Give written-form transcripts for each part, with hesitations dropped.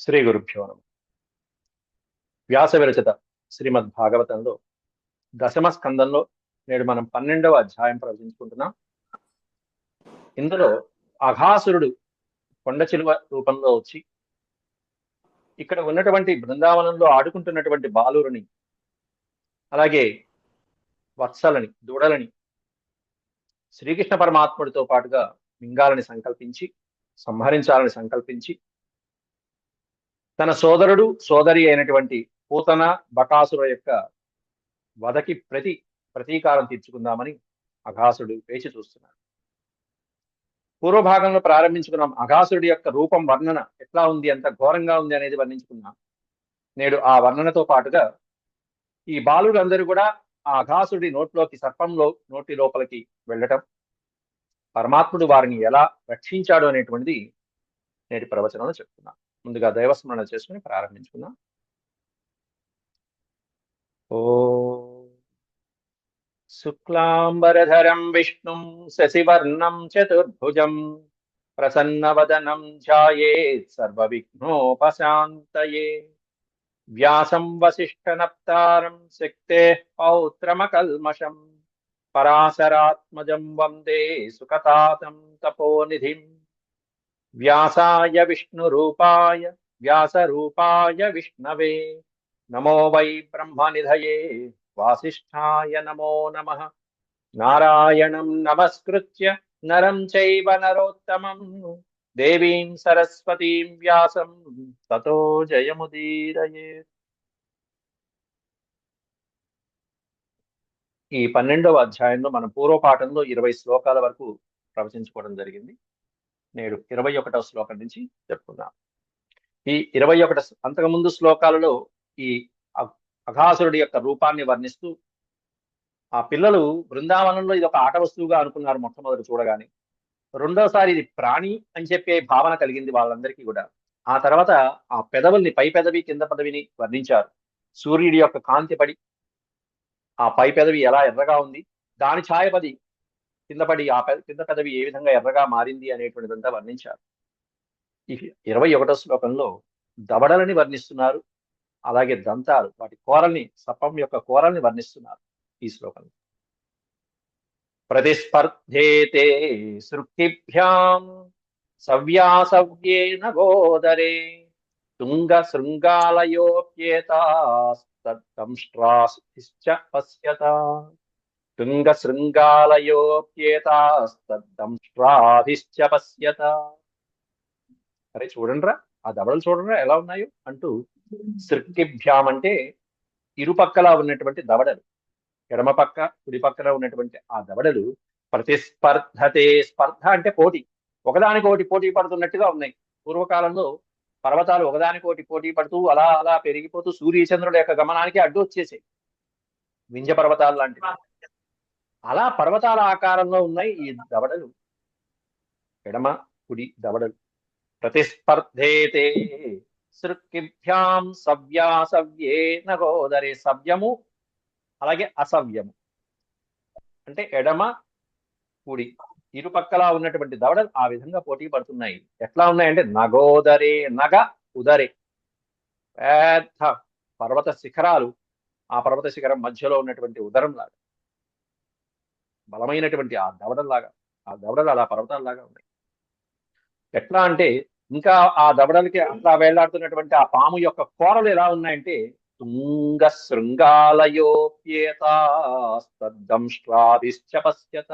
శ్రీ గురుభ్యో నమః. వ్యాస విరచిత శ్రీమద్ భాగవతంలో దశమ స్కందంలో నేడు మనం 12వ అధ్యాయం ప్రవచించుకుంటున్నాం. ఇందులో అఘాసురుడు కొండ చిలువ రూపంలో వచ్చి ఇక్కడ ఉన్నటువంటి బృందావనంలో ఆడుకుంటున్నటువంటి బాలురుని, అలాగే వత్సలని, దూడలని శ్రీకృష్ణ పరమాత్ముడితో పాటుగా మింగాలని సంకల్పించి, సంహరించాలని సంకల్పించి, తన సోదరుడు సోదరి అయినటువంటి పూతన బకాసుర యొక్క వధకి ప్రతీకారం తీర్చుకుందామని అఘాసురుడు వేచి చూస్తున్నాడు. పూర్వభాగంలో ప్రారంభించుకున్నాం. అఘాసురుడి యొక్క రూపం వర్ణన ఎట్లా ఉంది, ఎంత ఘోరంగా ఉంది అనేది వర్ణించుకున్నాం. నేడు ఆ వర్ణనతో పాటుగా ఈ బాలురందరూ కూడా ఆ అఘాసురుడి నోట్లోకి, నోటి లోపలికి వెళ్ళటం, పరమాత్ముడు వారిని ఎలా రక్షించాడు అనేటువంటిది నేటి ప్రవచనంలో చెప్తున్నాం. ముందుగా దైవస్మరణ చేసుకుని ప్రారంభించుకున్నాం. ఓ శుక్లాంబరధరం విష్ణుం శశివర్ణం చతుర్భుజం ప్రసన్నవదనం ధ్యాయేత్ సర్వవిఘ్నోపశాంతయే. వ్యాసం వసిష్ఠనప్తారం శక్తేః పౌత్రమకల్మషం పరాశరాత్మజం వందే సుఖతాతం తపోనిధిం. వ్యాసాయ విష్ణురూపాయ వ్యాసరూపాయ విష్ణవే నమో వై బ్రహ్మనిధయే వాసిష్ఠాయ నమో నమః. నారాయణం నమస్కృత్య నరం చైవ నరోత్తమం దేవీం సరస్వతీం వ్యాసం తతో జయముదీరయేత్. ఈ 12వ అధ్యాయంలో మనం పూర్వపాఠంలో 20 శ్లోకాల వరకు ప్రవచించుకోవడం జరిగింది. నేడు 21వ శ్లోకం నుంచి చెప్పుకుందాం. ఈ 21 అంతకుముందు శ్లోకాలలో ఈ అఘాసురుడి యొక్క రూపాన్ని వర్ణిస్తూ, ఆ పిల్లలు బృందావనంలో ఇది ఒక ఆట వస్తువుగా అనుకున్నారు మొట్టమొదటి చూడగానే. రెండోసారి ఇది ప్రాణి అని చెప్పే భావన కలిగింది వాళ్ళందరికీ కూడా. ఆ తర్వాత ఆ పెదవుల్ని, పై పెదవి కింద పెదవిని వర్ణించారు. సూర్యుడి యొక్క కాంతి పడి ఆ పై పెదవి ఎలా ఎర్రగా ఉంది, దాని ఛాయపడి కింద పడి కింద పెదవి ఏ విధంగా ఎర్రగా మారింది అనేటువంటిదంతా వర్ణించారు. ఈ 21వ శ్లోకంలో దవడలని వర్ణిస్తున్నారు. అలాగే దంతాలు, వాటి కోరల్ని, సర్పం యొక్క కోరల్ని వర్ణిస్తున్నారు ఈ శ్లోకంలో. ప్రతిస్పర్ధేతే సృక్కిభ్యాం సవ్యాసవ్యేన గోదరే తుంగ శృంగాలయోప్యేతాస్తద్దంష్ట్రాశ్చ పశ్యత. తుంగ శృంగాలయోప్యేతాస్తద్దంష్ట్రాధిశ్చ పశ్యత. అరే చూడండిరా, ఆ దవడలు చూడండిరా ఎలా ఉన్నాయో అంటూ, సృక్కిభ్యాం అంటే ఇరుపక్కలా ఉన్నటువంటి దవడలు, ఎడమ పక్క కుడి పక్కన ఉన్నటువంటి ఆ దవడలు. ప్రతిస్పర్ధతే, స్పర్ధ అంటే పోటీ, ఒకదానికొకటి పోటీ పడుతున్నట్టుగా ఉన్నాయి. పూర్వకాలంలో పర్వతాలు ఒకదానికొకటి పోటీ పడుతూ అలా అలా పెరిగిపోతూ సూర్యచంద్రుల యొక్క గమనానికి అడ్డు వచ్చేసాయి, వింధ్య పర్వతాలు లాంటివి. అలా పర్వతాల ఆకారంలో ఉన్నాయి ఈ దవడలు, ఎడమ కుడి దవడలు. ప్రతిస్పర్ధేతే సృక్కిభ్యాం సవ్యాసవ్యేన గోదరే. సవ్యము అలాగే అసవ్యము అంటే ఎడమ కుడి ఇరుపక్కలా ఉన్నటువంటి దవడలు ఆ విధంగా పోటీ పడుతున్నాయి. ఎట్లా ఉన్నాయంటే నగోదరే, నగ ఉదరే, పెద్ద పర్వత శిఖరాలు, ఆ పర్వత శిఖరం మధ్యలో ఉన్నటువంటి ఉదరం లాగా, బలమైనటువంటి ఆ దవడల్లాగా, ఆ దవడలు అలా పర్వతాల్లాగా ఉన్నాయి. ఎట్లా అంటే ఇంకా ఆ దవడలకి అట్లా వేళ్లాడుతున్నటువంటి ఆ పాము యొక్క కోరలు ఎలా ఉన్నాయంటే తుంగ శృంగాలయోప్యేతాస్తద్దంష్ట్రాభిశ్చ పశ్యత.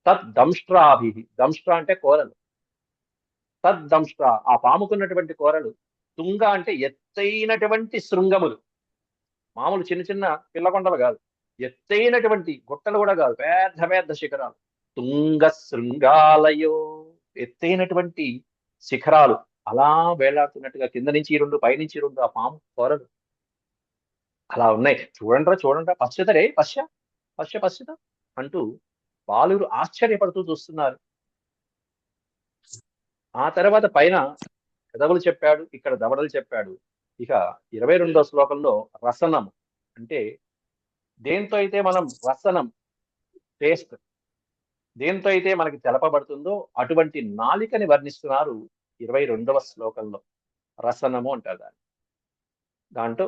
తద్దంష్ట్రాభి, దంష్ట్ర అంటే కోరలు, తద్దంష్ట్ర ఆ పాముకున్నటువంటి కోరలు. తుంగ అంటే ఎత్తైనటువంటి శృంగములు, మామూలు చిన్న చిన్న పిల్లకొండలు కాదు, ఎత్తైనటువంటి గుట్టలు కూడా కాదు, పెద్ద పెద్ద శిఖరాలు. తుంగ శృంగాలయో, ఎత్తైనటువంటి శిఖరాలు అలా వేలాడుతున్నట్టుగా, కింద నుంచి రెండు పైనుంచి రెండు ఆ పాము కోరలు అలా ఉన్నాయి. చూడండిరా పశ్యతరే, పశ్యత అంటూ బాలురు ఆశ్చర్యపడుతూ చూస్తున్నారు. ఆ తర్వాత పైన పెదవులు చెప్పాడు, ఇక్కడ దవడలు చెప్పాడు. ఇక 22వ శ్లోకంలో రసనం అంటే దేంతో అయితే మనం రసనం, టేస్ట్ దేంతో అయితే మనకి తెలపబడుతుందో అటువంటి నాలికని వర్ణిస్తున్నారు 22వ శ్లోకంలో. రసనము అంటారు దాన్ని. దాంట్లో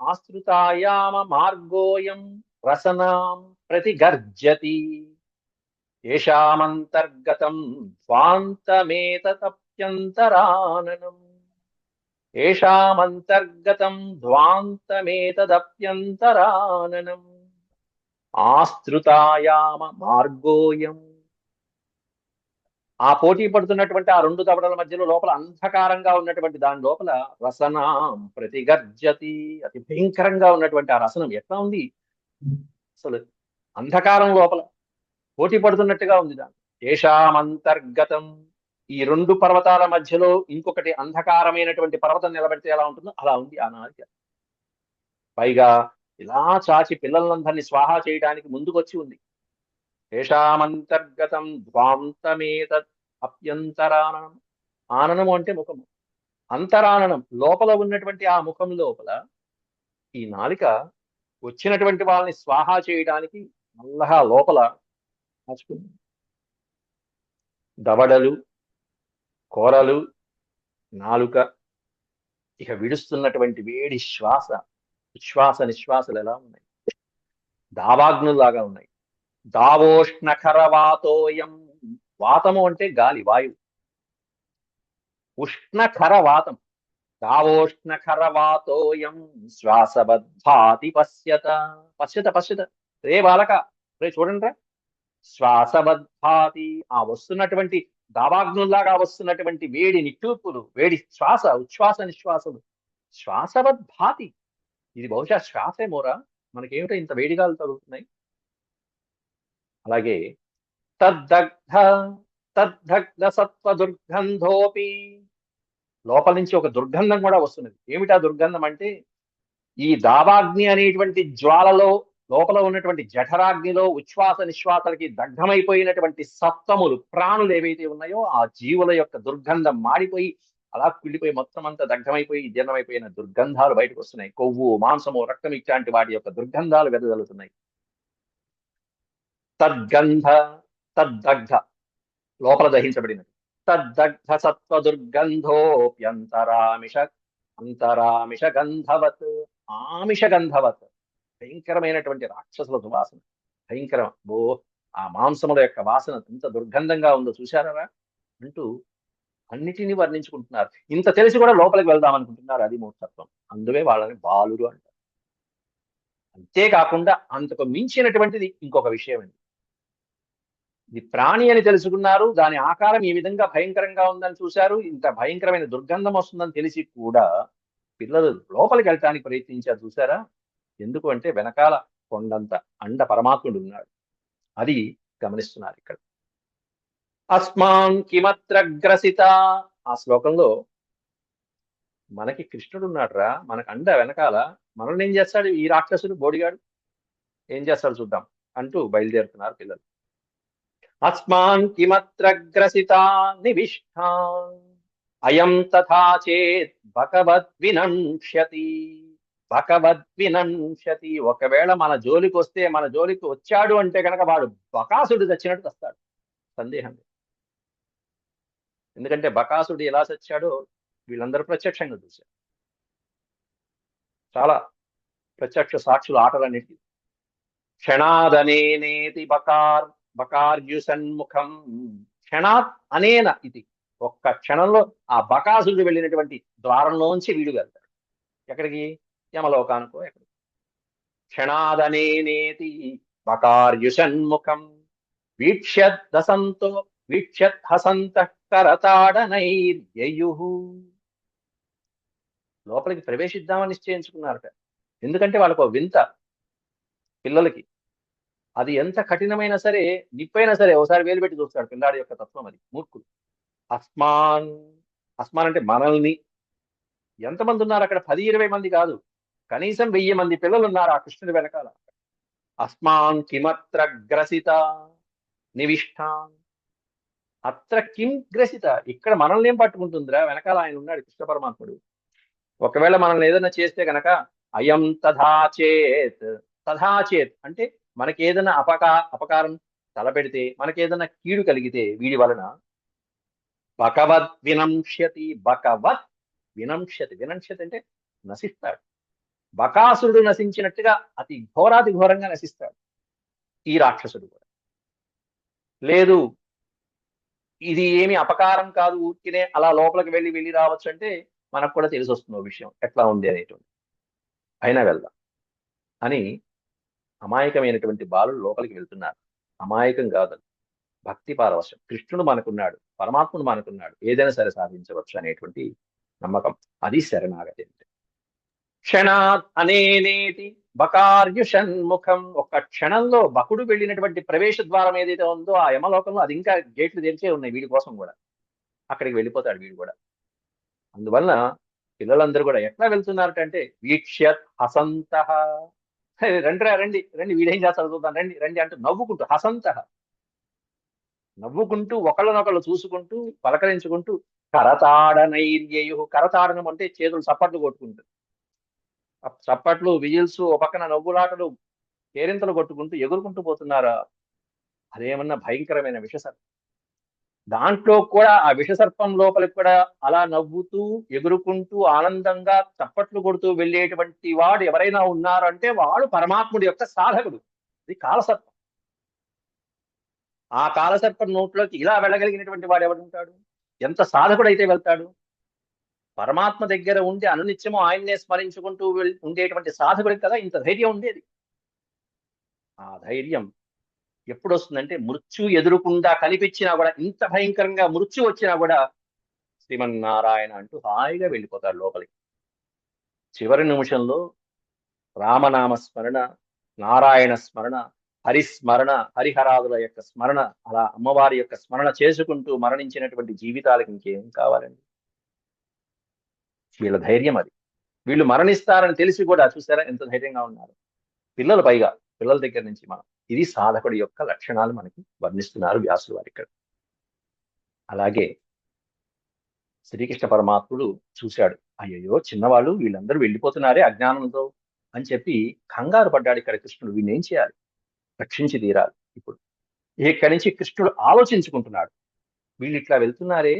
ఆశ్రుతాయామ మార్గోయం రసనాం ప్రతిగర్జతి ఏషామంతర్గతం ధ్వాంతమేతదప్యంతరాననం ఏషామంతర్గతం ధ్వాంతమేతదప్యంతరాననం ఆశ్రుతాయామ మార్గోయం. ఆ పోటీ పడుతున్నటువంటి ఆ రెండు దవడల మధ్యలో లోపల అంధకారంగా ఉన్నటువంటి దాని లోపల రసనాం ప్రతిగర్జతి, అతి భయంకరంగా ఉన్నటువంటి ఆ రసనం ఎట్లా ఉంది అసలు, అంధకారం లోపల పోటీ పడుతున్నట్టుగా ఉంది దాని. ఏషామంతర్గతం, ఈ రెండు పర్వతాల మధ్యలో ఇంకొకటి అంధకారమైనటువంటి పర్వతం నిలబెడితే ఎలా ఉంటుందో అలా ఉంది ఆ నాలిక. పైగా ఇలా చాచి పిల్లలందరినీ స్వాహా చేయడానికి ముందుకొచ్చి ఉంది. ఏషామంతర్గతం ధ్వాంతమేతద్ అప్యంతరాననం. ఆననము అంటే ముఖము, అంతరాననం లోపల ఉన్నటువంటి ఆ ముఖం లోపల ఈ నాలిక వచ్చినటువంటి వాళ్ళని స్వాహా చేయడానికి నల్లగా లోపల దాచుకుంది. దవడలు, కోరలు, నాలుక, ఇక విడుస్తున్నటువంటి వేడి శ్వాస, ఉచ్ఛ్వాస నిశ్వాసలు ఎలా ఉన్నాయి, దావాగ్నులాగా ఉన్నాయి. దావోష్ణఖరవాతోయం, వాతము అంటే గాలి, వాయువు. ఉష్ణఖర వాతం, దావోష్ణఖరవాతోయం శ్వాసబద్ధాతి పశ్యత. పశ్యత పశ్యత, రే బాలక, రే చూడండి, శ్వాసబద్ధాతి, ఆ వస్తున్నటువంటి దావాగ్నుల్లాగా వస్తున్నటువంటి వేడి నిట్టూర్పులు, వేడి శ్వాస, ఉచ్ఛ్వాస నిశ్వాసలు, శ్వాసవద్భాతి. ఇది బహుశా శ్వాసే మోరా, మనకేమిటో ఇంత వేడిగాలు తగులుతున్నాయి. అలాగే తద్దగ్ధ తద్దగ్ధ సత్వ దుర్గంధోపి, లోపల నుంచి ఒక దుర్గంధం కూడా వస్తున్నది. ఏమిటా దుర్గంధం అంటే, ఈ దావాగ్ని అనేటువంటి జ్వాలలో లోపల ఉన్నటువంటి జఠరాగ్నిలో ఉచ్ఛ్వాస నిశ్వాసలకి దగ్ధమైపోయినటువంటి సత్వములు, ప్రాణులు ఏవైతే ఉన్నాయో ఆ జీవుల యొక్క దుర్గంధం మాడిపోయి అలా కుళ్ళిపోయి మొత్తం అంతా దగ్ధమైపోయి జీర్ణమైపోయిన దుర్గంధాలు బయటకు వస్తున్నాయి. కొవ్వు, మాంసము, రక్తం ఇట్లాంటి వాటి యొక్క దుర్గంధాలు వెదజల్లుతున్నాయి. తద్గంధ, తద్దగ్ధ లోపల దహించబడినది. తద్దగ్ధ సత్వ దుర్గంధోప్యంతరామిష అంతరామిష గంధవత్, ఆమిష గంధవత్, భయంకరమైనటువంటి రాక్షసుల సువాసన, భయంకరం. ఆ మాంసముల యొక్క వాసన ఎంత దుర్గంధంగా ఉందో చూశారా అంటూ అన్నిటినీ వర్ణించుకుంటున్నారు. ఇంత తెలిసి కూడా లోపలికి వెళ్దాం అనుకుంటున్నారు. అది మూర్ఖత్వం. అందువే వాళ్ళని బాలురు అంటారు. అంతేకాకుండా అంతకు మించినటువంటిది ఇంకొక విషయం అండి. ఇది ప్రాణి అని తెలుసుకున్నారు, దాని ఆకారం ఈ విధంగా భయంకరంగా ఉందని చూశారు, ఇంత భయంకరమైన దుర్గంధం వస్తుందని తెలిసి కూడా పిల్లలు లోపలికి వెళ్ళటానికి ప్రయత్నించారు. చూసారా? ఎందుకు అంటే వెనకాల కొండంత అండ పరమాత్ముడు ఉన్నాడు. అది గమనిస్తున్నారు ఇక్కడ. అస్మాన్ కిమత్రగ్రసిత, ఆ శ్లోకంలో మనకి కృష్ణుడు ఉన్నాడురా, మనకు అండ వెనకాల, మనల్ని ఏం చేస్తాడు ఈ రాక్షసుడు బోడిగాడు, ఏం చేస్తాడు చూద్దాం అంటూ బయలుదేరుతున్నారు పిల్లలు. అస్మాన్ కిమత్రగ్రసితా నివిష్టాన్ అయం తథా చేత్ భగవద్వినంష్యతి. భగవద్వినంష్యతి, ఒకవేళ మన జోలికి వస్తే, మన జోలికి వచ్చాడు అంటే కనుక వాడు బకాసుడు చచ్చినట్టు వస్తాడు, సందేహం లేదు. ఎందుకంటే బకాసుడు ఎలా చచ్చాడో వీళ్ళందరూ ప్రత్యక్షంగా చూశారు. చాలా ప్రత్యక్ష సాక్షులు ఆటలన్నిటి. క్షణాదనేనేతి బకార్యుసన్ముఖం, క్షణాత్ అనేన ఇది, ఒక్క క్షణంలో ఆ బకాసుడు వెళ్ళినటువంటి ద్వారంలోంచి వీడు వెళ్తాడు. ఎక్కడికి? యమలోకానికో ఎక్కడికి. క్షణాదనేనేతి బకార్యుసన్ముఖం వీక్ష్యదసంతో వీక్ష్యహసంతః కరతాడనైర్యయుః. లోపలికి ప్రవేశిద్దామని నిశ్చయించుకున్నారట. ఎందుకంటే వాళ్ళకు వింత, పిల్లలకి అది ఎంత కఠినమైనా సరే, నిప్పైనా సరే ఒకసారి వేలు పెట్టి చూస్తాడు పిల్లాడి యొక్క తత్వం. అది మూర్ఖుడు. అస్మాన్, అస్మాన్ అంటే మనల్ని. ఎంతమంది ఉన్నారు అక్కడ? 10-20 మంది కాదు, కనీసం 1000 మంది పిల్లలు ఉన్నారు ఆ కృష్ణుడి వెనకాల. అస్మాన్ కిమత్ర గ్రసిత నివిష్టాన్, అత్ర కిం గ్రసిత, ఇక్కడ మనల్ని ఏం పట్టుకుంటుందిరా, వెనకాల ఆయన ఉన్నాడు కృష్ణ పరమాత్ముడు. ఒకవేళ మనల్ని ఏదైనా చేస్తే గనక అయం తథాచేత్, తథాచేత్ అంటే మనకి ఏదైనా అపకారం తలపెడితే, మనకి ఏదైనా కీడు కలిగితే వీడి వలన బకవద్ వినంష్యతి, బకవత్ వినంష్యతి. వినంష్యతి అంటే నశిస్తాడు. బకాసురుడు నశించినట్టుగా అతి ఘోరాతి ఘోరంగా నశిస్తాడు ఈ రాక్షసుడు కూడా. లేదు ఇది ఏమి అపకారం కాదు, ఊరికినే అలా లోపలికి వెళ్ళి వెళ్ళి రావచ్చు అంటే మనకు కూడా తెలిసి వస్తుంది విషయం ఎట్లా ఉంది అనేటువంటి. అయినా వెళ్దాం అని అమాయకమైనటువంటి బాలుడు లోపలికి వెళ్తున్నారు. అమాయకం కాదు, భక్తి పారవశ్యం. కృష్ణుడు మనకున్నాడు, పరమాత్ముడు మనకున్నాడు, ఏదైనా సరే సాధించవచ్చు అనేటువంటి నమ్మకం. అది శరణాగతి అంటే. క్షణాత్ అనేనేటి బకార్యుషన్ముఖం. ఒక్క క్షణంలో బకుడు వెళ్ళినటువంటి ప్రవేశ ద్వారం ఏదైతే ఉందో ఆ యమలోకంలో అది ఇంకా గేట్లు తెరిచే ఉన్నాయి వీడి కోసం కూడా. అక్కడికి వెళ్ళిపోతాడు వీడు కూడా. అందువలన పిల్లలందరూ కూడా ఎట్లా వెళ్తున్నారటంటే వీక్ష్యత్ హసంత, రండి రండి రండి వీడేం చేస్తాడు చూద్దాం, రండి రండి అంటూ నవ్వుకుంటూ, హసంత నవ్వుకుంటూ ఒకళ్ళనొకళ్ళు చూసుకుంటూ పలకరించుకుంటూ, కరతాడనైర్యయు. కరతాడనం అంటే చేతులు చప్పట్లు కొట్టుకుంటూ, చప్పట్లు విజిల్స్ ఓ పక్కన నవ్వులాటలు కేరింతలు కొట్టుకుంటూ ఎగురుకుంటూ పోతున్నారా. అదేమన్నా భయంకరమైన విషసర్పం. దాంట్లో కూడా ఆ విషసర్పం లోపలికి కూడా అలా నవ్వుతూ ఎగురుకుంటూ ఆనందంగా చప్పట్లు కొడుతూ వెళ్ళేటువంటి వాడు ఎవరైనా ఉన్నారంటే వాడు పరమాత్ముడి యొక్క సాధకుడు. ఇది కాలసర్పం. ఆ కాలసర్పం నోట్లోకి ఇలా వెళ్ళగలిగినటువంటి వాడు ఎవడుంటాడు? ఎంత సాధకుడు అయితే వెళ్తాడు? పరమాత్మ దగ్గర ఉండి అనునిత్యము ఆయన్నే స్మరించుకుంటూ ఉండేటువంటి సాధకుడికి కదా ఇంత ధైర్యం ఉండేది. ఆ ధైర్యం ఎప్పుడు వస్తుందంటే మృత్యు ఎదురుకుండా కనిపించినా కూడా, ఇంత భయంకరంగా మృత్యు వచ్చినా కూడా శ్రీమన్నారాయణ అంటూ హాయిగా వెళ్ళిపోతారు లోపలికి. చివరి నిమిషంలో రామనామ స్మరణ, నారాయణ స్మరణ, హరిస్మరణ, హరిహరాదుల యొక్క స్మరణ, అలా అమ్మవారి యొక్క స్మరణ చేసుకుంటూ మరణించినటువంటి జీవితాలకు ఇంకేం కావాలండి? వీళ్ళ ధైర్యం అది. వీళ్ళు మరణిస్తారని తెలిసి కూడా చూసారా ఎంత ధైర్యంగా ఉన్నారు పిల్లలు. పైగా పిల్లల దగ్గర నుంచి మనం ఇది సాధకుడి యొక్క లక్షణాలు మనకి వర్ణిస్తున్నారు వ్యాసులు వారి ఇక్కడ. అలాగే శ్రీకృష్ణ పరమాత్ముడు చూశాడు, అయ్యయ్యో చిన్నవాళ్ళు వీళ్ళందరూ వెళ్ళిపోతున్నారే అజ్ఞానంతో అని చెప్పి కంగారు పడ్డాడు ఇక్కడ కృష్ణుడు. వీడిని ఏం చేయాలి? రక్షించి తీరాలి. ఇప్పుడు ఇక్కడి నుంచి కృష్ణుడు ఆలోచించుకుంటున్నాడు, వీళ్ళు ఇట్లా వెళ్తున్నారే,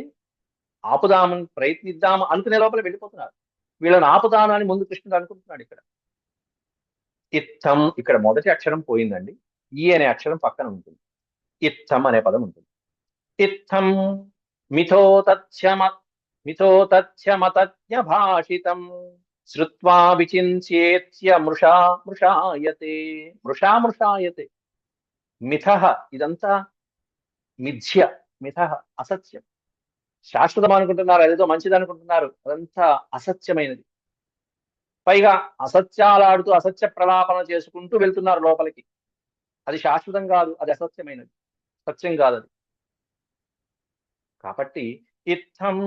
ఆపుదామని ప్రయత్నిద్దాము అనుకునే లోపల వెళ్ళిపోతున్నారు, వీళ్ళని ఆపుదాను అని ముందు కృష్ణుడు అనుకుంటున్నాడు. ఇక్కడ ఇత్తం, ఇక్కడ మొదటి అక్షరం పోయిందండి, ఈ అనే అక్షరం పక్కన ఉంటుంది, ఇత్తం అనే పదం ఉంటుంది. ఇత్తం మిథోతథ్యమతజ్ఞ భాషితం శ్రుత్వా విచించేత్య మృషాయతే. మృషాయతే. మిథః ఇదంతా మిథ్య, మిథః అసత్యం. శాశ్వతం అనుకుంటున్నారు, అదేదో మంచిది అనుకుంటున్నారు, అదంతా అసత్యమైనది. పైగా అసత్యాలాడుతూ అసత్య ప్రలాపన చేసుకుంటూ వెళ్తున్నారు లోపలికి. అది శాశ్వతం కాదు, అది అసత్యమైనది, సత్యం కాదు అది. కాబట్టి ఇత్థం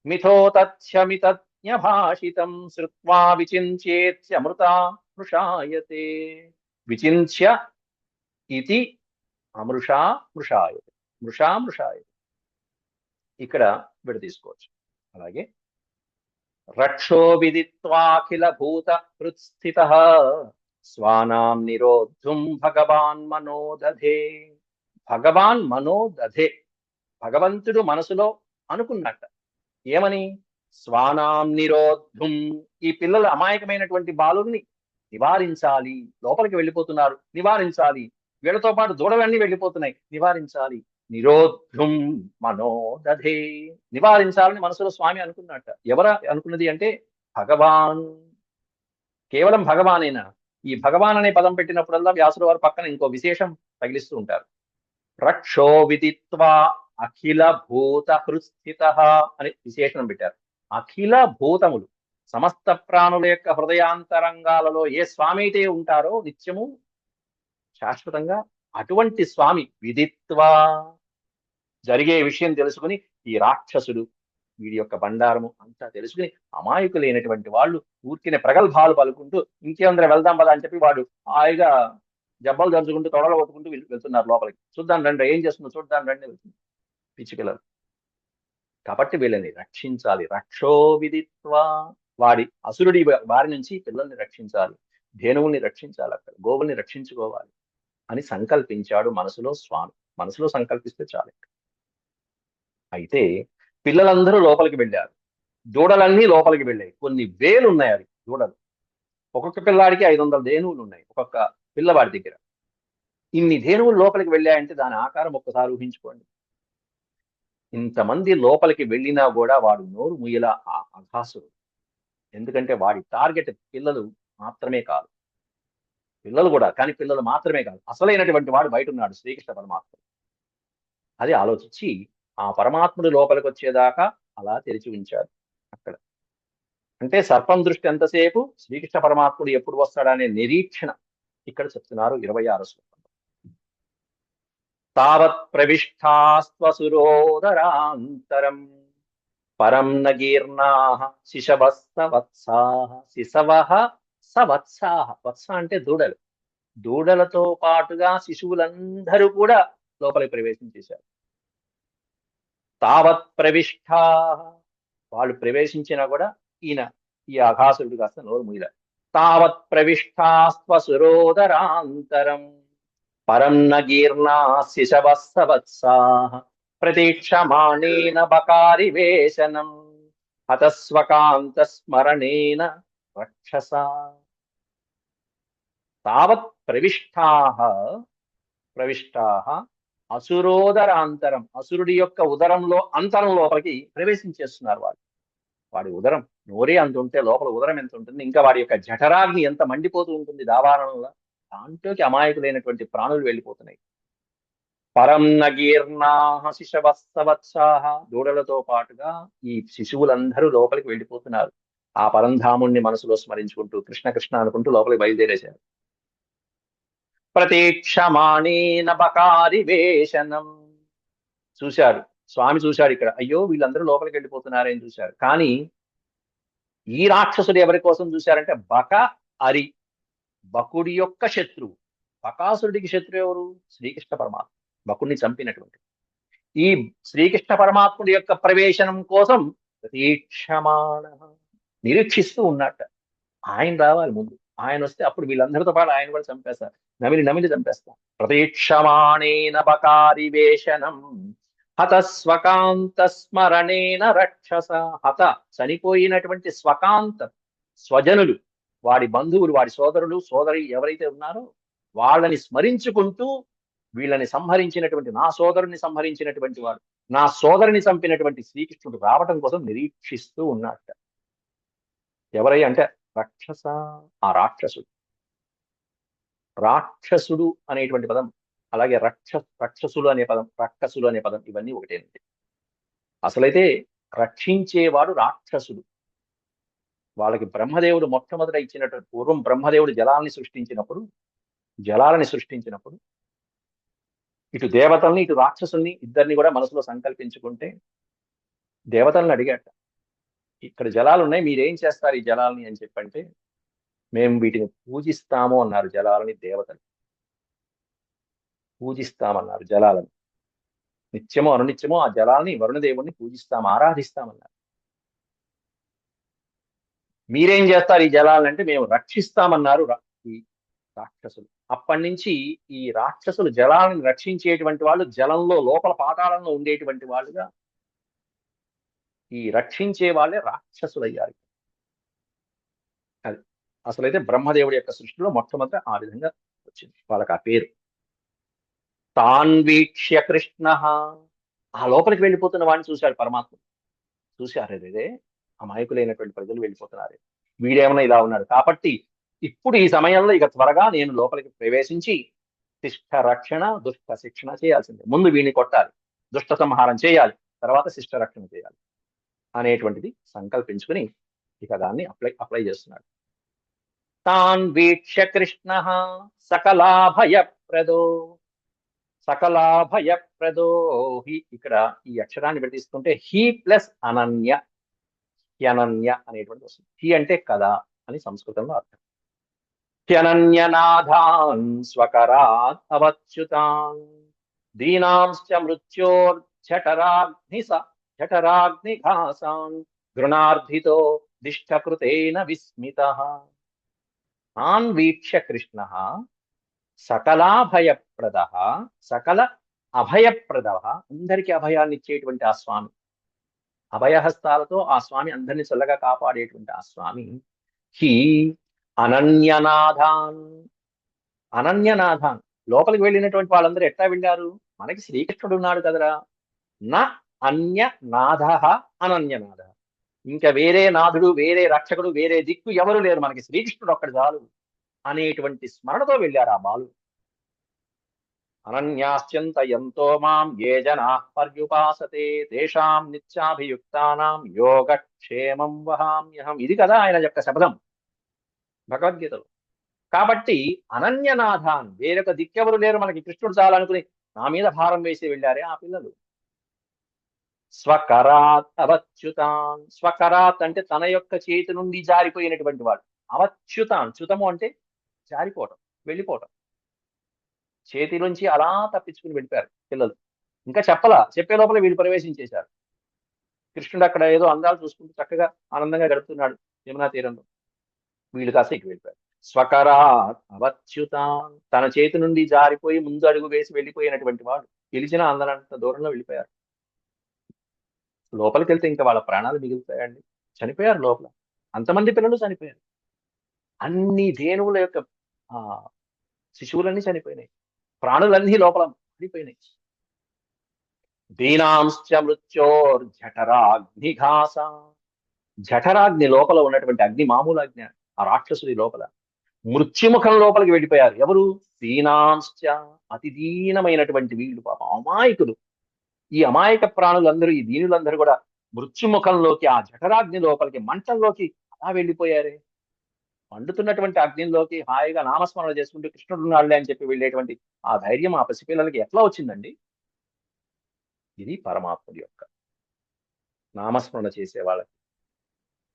మిథోతథ్యమితజ్ఞ భాషితం శ్రుత్వా విచించేత్యమృతా మృషాయతే. విచించ్య ఇది అమృషా మృషాయతే, మృషాయతే. ఇక్కడ విడదీసుకోవచ్చు. అలాగే రక్షో విదిత్వాఖిల భూత హృత్స్థితః స్వానాం నిరోద్ధుం భగవాన్ మనోదధే. భగవాన్ మనోదధే, భగవంతుడు మనసులో అనుకున్నట్ట. ఏమని? స్వానాం నిరోద్ధుం, ఈ పిల్లలు అమాయకమైనటువంటి బాలుల్ని నివారించాలి. లోపలికి వెళ్ళిపోతున్నారు, నివారించాలి. వీళ్ళతో పాటు దూడలన్నీ వెళ్ళిపోతున్నాయి, నివారించాలి. నిరోద్ధుం మనోదధే, నివారించాలని మనసులో స్వామి అనుకున్నట్ట. ఎవరు అనుకున్నది అంటే భగవాన్. కేవలం భగవానేనా? ఈ భగవాన్ అనే పదం పెట్టినప్పుడల్లా వ్యాసుల వారు పక్కన ఇంకో విశేషం తగిలిస్తూ ఉంటారు. రక్షో విదిత్వా అఖిల భూత హృస్థిత అని విశేషణం పెట్టారు. అఖిల భూతములు, సమస్త ప్రాణుల యొక్క హృదయాంతరంగాలలో ఏ స్వామి అయితే ఉంటారో నిత్యము శాశ్వతంగా, అటువంటి స్వామి విదిత్వా, జరిగే విషయం తెలుసుకుని, ఈ రాక్షసుడు వీడి యొక్క బండారము అంతా తెలుసుకుని, అమాయకులైనటువంటి వాళ్ళు ఊరికినే ప్రగల్భాలు పలుకుంటూ ఇంకేంద్ర వెళ్దాం పదా అని చెప్పి వాడు హాయిగా జబ్బలు దరుచుకుంటూ తొడలు కొట్టుకుంటూ వెళ్తున్నారు లోపలికి. చూద్దాం రండి ఏం చేస్తుందో చూద్దాం రండి వెళ్తుంది పిచ్చి పిల్లలు. కాబట్టి వీళ్ళని రక్షించాలి. రక్షో విదిత్వా, వాడి అసురుడి వారి నుంచి పిల్లల్ని రక్షించాలి, ధేనువుల్ని రక్షించాలి, అక్కడ గోవుల్ని రక్షించుకోవాలి అని సంకల్పించాడు మనసులో స్వామి. మనసులో సంకల్పిస్తే చాలు. అయితే పిల్లలందరూ లోపలికి వెళ్ళారు. దూడలన్నీ లోపలికి వెళ్ళాయి. కొన్ని వేలు ఉన్నాయి అవి దూడలు. ఒక్కొక్క పిల్లాడికి 500 ధేనువులు ఉన్నాయి ఒక్కొక్క పిల్లవాడి దగ్గర. ఇన్ని ధేనువులు లోపలికి వెళ్ళాయంటే దాని ఆకారం ఒక్కసారి ఊహించుకోండి. ఇంతమంది లోపలికి వెళ్ళినా కూడా వాడు నోరు ముయ్యలా ఆ అఘాసురుడు. ఎందుకంటే వాడి టార్గెట్ పిల్లలు మాత్రమే కాదు. పిల్లలు కూడా, కానీ పిల్లలు మాత్రమే కాదు. అసలైనటువంటి వాడు బయట ఉన్నాడు, శ్రీకృష్ణ పరమాత్ముడు. అది ఆలోచించి ఆ పరమాత్ముడు లోపలికి వచ్చేదాకా అలా తెరిచి ఉంచాడు అక్కడ. అంటే సర్పం దృష్టి ఎంతసేపు, శ్రీకృష్ణ పరమాత్ముడు ఎప్పుడు వస్తాడనే నిరీక్షణ ఇక్కడ చెప్తున్నారు 26వ శ్లోకంలో. తావత్ ప్రవిష్టాస్త్వసురోదరాంతరం పరం నగీర్ణాః శిశవస్తవత్సాః. శిశవః సవత్సాః. వత్స అంటే దూడలు. దూడలతో పాటుగా శిశువులందరూ కూడా లోపలికి ప్రవేశించేశారు. తావత్ ప్రవిష్టాః. వాళ్ళు ప్రవేశించినా కూడా ఈయన ఈ అఘాసురుడు కాస్త నోరు ముయ్యలే. తావత్ ప్రవిష్టాస్త్వసురోదరాంతరం పరం నగీర్ణా శిశవస్తవత్సాః ప్రతీక్షమాణేన బకారివేశనం హతస్వకాంత స్మరణేన రక్షసా. తావత్ ప్రవిష్టాః అసురోదరాంతరం. అసురుడి యొక్క ఉదరంలో అంతరం లోపలికి ప్రవేశించేస్తున్నారు వాడు. వాడి ఉదరం నోరే అంత ఉంటే లోపల ఉదరం ఎంత ఉంటుంది, ఇంకా వాడి యొక్క జఠరాగ్ని ఎంత మండిపోతూ ఉంటుంది దావారణంలో. దాంట్లోకి అమాయకులైనటువంటి ప్రాణులు వెళ్ళిపోతున్నాయి. పరం నగీర్ణాః శిశవస్తవత్సాః. దూడలతో పాటుగా ఈ శిశువులందరూ లోపలికి వెళ్ళిపోతున్నారు. ఆ పరంధాముణ్ణి మనసులో స్మరించుకుంటూ కృష్ణ కృష్ణ అనుకుంటూ లోపలికి బయలుదేరేశారు. ప్రతీక్షమాణేన బకారివేశనం. చూశాడు స్వామి, చూశాడు ఇక్కడ, అయ్యో వీళ్ళందరూ లోపలికి వెళ్ళిపోతున్నారని చూశారు. కానీ ఈ రాక్షసుడు ఎవరి కోసం చూశారంటే బక అరి, బకుడి యొక్క శత్రువు. బకాసురుడికి శత్రువు ఎవరు? శ్రీకృష్ణ పరమాత్మ, బకుడిని చంపినటువంటి. ఈ శ్రీకృష్ణ పరమాత్ముడి యొక్క ప్రవేశనం కోసం ప్రతీక్షమాణ, నిరీక్షిస్తూ ఉన్నట్ట. ఆయన రావాలి ముందు. ఆయన వస్తే అప్పుడు వీళ్ళందరితో పాటు ఆయన కూడా చంపేస్తారు, నమిలి నమిలి చంపేస్తారు. ప్రతీక్షమాణేన బకారివేశనం హత స్వకాంత స్మరణేన రక్షస. హత చనిపోయినటువంటి స్వకాంత, స్వజనులు, వాడి బంధువులు, వాడి సోదరులు సోదరి ఎవరైతే ఉన్నారో వాళ్ళని స్మరించుకుంటూ వీళ్ళని సంహరించినటువంటి, నా సోదరుని సంహరించినటువంటి వాడు, నా సోదరుని చంపినటువంటి శ్రీకృష్ణుడు రావటం కోసం నిరీక్షిస్తూ ఉన్నట్ట. ఎవరై అంటే రక్షస, ఆ రాక్షసుడు. రాక్షసుడు అనేటువంటి పదం, అలాగే రక్షసులు అనే పదం, రక్కసులు అనే పదం, ఇవన్నీ ఒకటేనండి. అసలైతే రక్షించేవాడు రాక్షసుడు. వాళ్ళకి బ్రహ్మదేవుడు మొట్టమొదట ఇచ్చినటువంటి, పూర్వం బ్రహ్మదేవుడు జలాలని సృష్టించినప్పుడు ఇటు దేవతల్ని ఇటు రాక్షసుల్ని ఇద్దరిని కూడా మనసులో సంకల్పించుకుంటే దేవతల్ని అడిగాట, ఇక్కడ జలాలు ఉన్నాయి, మీరేం చేస్తారు ఈ జలాలని అని చెప్పంటే, మేము వీటిని పూజిస్తాము అన్నారు. జలాలని దేవతలు పూజిస్తామన్నారు. జలాలను నిత్యమో అనునిత్యమో ఆ జలాల్ని వరుణదేవుణ్ణి పూజిస్తాము, ఆరాధిస్తామన్నారు. మీరేం చేస్తారు ఈ జలాలని అంటే, మేము రక్షిస్తామన్నారు ఈ రాక్షసులు. అప్పటి నుంచి ఈ రాక్షసులు జలాలను రక్షించేటువంటి వాళ్ళు, జలంలో లోపల పాతాళంలో ఉండేటువంటి వాళ్ళుగా ఈ రక్షించే వాళ్ళే రాక్షసులయ్యారు. అది అసలైతే బ్రహ్మదేవుడి యొక్క సృష్టిలో మొట్టమొదట ఆ విధంగా వచ్చింది వాళ్ళకి ఆ పేరు. తాన్వీక్ష్య కృష్ణ, ఆ లోపలికి వెళ్ళిపోతున్న వాడిని చూశాడు పరమాత్మ. చూశారే అమాయకులైనటువంటి ప్రజలు వెళ్ళిపోతున్నారే, వీడేమన్నా ఇలా ఉన్నాడు కాబట్టి ఇప్పుడు ఈ సమయంలో ఇక త్వరగా నేను లోపలికి ప్రవేశించి శిష్ట రక్షణ దుష్ట శిక్షణ చేయాల్సిందే. ముందు వీడిని కొట్టాలి, దుష్ట సంహారం చేయాలి, తర్వాత శిష్ట రక్షణ చేయాలి అనేటువంటిది సంకల్పించుకుని ఇక దాన్ని అప్లై చేస్తున్నాడు. తాన్ వీక్ష్య కృష్ణ సకలాభయప్రదో. సకలాభయప్రదో హి, ఇక్కడ ఈ అక్షరాన్ని విడదీస్తుంటే హి ప్లస్ అనన్య, హ్యనన్య అనేటువంటి వస్తుంది. హి అంటే కదా అని సంస్కృతంలో అర్థం. హ్యనన్యనాథాన్ స్వకరాత్ అవచ్యుతాన్ దీనాంశ్చ జఠరాగ్నిఘాసాన్ గృణార్ధితో దిష్టకృతేన విస్మితః. తాన్ వీక్ష్య కృష్ణ సకలాభయప్రద, సకల అభయప్రద, అందరికీ అభయాన్ని ఇచ్చేటువంటి ఆ స్వామి. అభయహస్తాలతో ఆ స్వామి అందరినీ చల్లగా కాపాడేటువంటి ఆ స్వామి హి అనన్యనాథాన్ అనన్యనాథాన్ లోపలికి వెళ్ళినటువంటి వాళ్ళందరూ ఎట్లా వెళ్ళారు? మనకి శ్రీకృష్ణుడు ఉన్నాడు కదరా, నా అన్యనాథ అనన్యనాథ. ఇంకా వేరే నాథుడు, వేరే రక్షకుడు, వేరే దిక్కు ఎవరు లేరు, మనకి శ్రీకృష్ణుడు ఒక్కడు చాలు అనేటువంటి స్మరణతో వెళ్ళారు ఆ బాలు. అనన్యాశ్చింతయంతో మాం ఏ జనా పర్యుపాసతే తేషాం నిత్యాభియుక్తానాం యోగక్షేమం వహామ్యహం. ఇది కదా ఆయన యొక్క శబ్దం భగవద్గీతలో. కాబట్టి అనన్యనాథాన్, వేరొక దిక్కెవరు లేరు మనకి, కృష్ణుడు చాలనుకుని నా మీద భారం వేసి వెళ్ళారే ఆ పిల్లలు. స్వకరాత్ అవచ్యుతాన్, స్వకరాత్ అంటే తన యొక్క చేతి నుండి జారిపోయినటువంటి వాడు. అవచ్యుతాన్, చ్యుతము అంటే జారిపోవటం, వెళ్ళిపోవటం. చేతిలోంచి అలా తప్పించుకుని వెళ్ళిపోయారు పిల్లలు. ఇంకా చెప్పే లోపల వీళ్ళు ప్రవేశించేశారు. కృష్ణుడు అక్కడ ఏదో అందాలు చూసుకుంటూ చక్కగా ఆనందంగా గడుపుతున్నాడు యమునా తీరంలో. వీళ్ళు కాస్త ఇటు వెళ్ళిపోయారు. స్వకరాత్ అవచ్యుతాన్, తన చేతి నుండి జారిపోయి ముందు అడుగు వేసి వెళ్ళిపోయినటువంటి వాడు పిలిచిన అందనంత దూరంలో వెళ్ళిపోయారు. లోపలికి వెళ్తే ఇంకా వాళ్ళ ప్రాణాలు మిగులుతాయండి? చనిపోయారు లోపల. అంతమంది పిల్లలు చనిపోయారు. అన్ని ధేనువుల యొక్క ఆ శిశువులన్నీ చనిపోయినాయి. ప్రాణులన్నీ లోపల పడిపోయినాయి. దీనాంశ్చ మృత్యోర్ జఠరాగ్నిఘాస, జఠరాగ్ని లోపల ఉన్నటువంటి అగ్ని మామూలు అగ్ని, ఆ రాక్షసుడి లోపల మృత్యుముఖం లోపలికి వెళ్ళిపోయారు. ఎవరు? దీనాంశ్చ, అతి దీనమైనటువంటి వీళ్ళు, పాపం అమాయకులు. ఈ అమాయక ప్రాణులందరూ, ఈ దీనులందరూ కూడా మృత్యుముఖంలోకి, ఆ జఠరాగ్ని లోపలికి, మంటల్లోకి అలా వెళ్ళిపోయారే. మండుతున్నటువంటి అగ్నిలోకి హాయిగా నామస్మరణ చేసుకుంటూ కృష్ణుడు ఉన్నాడులే అని చెప్పి వెళ్ళేటువంటి ఆ ధైర్యం ఆ పసిపిల్లలకి ఎట్లా వచ్చిందండి? ఇది పరమాత్ముడి యొక్క నామస్మరణ చేసే వాళ్ళకి.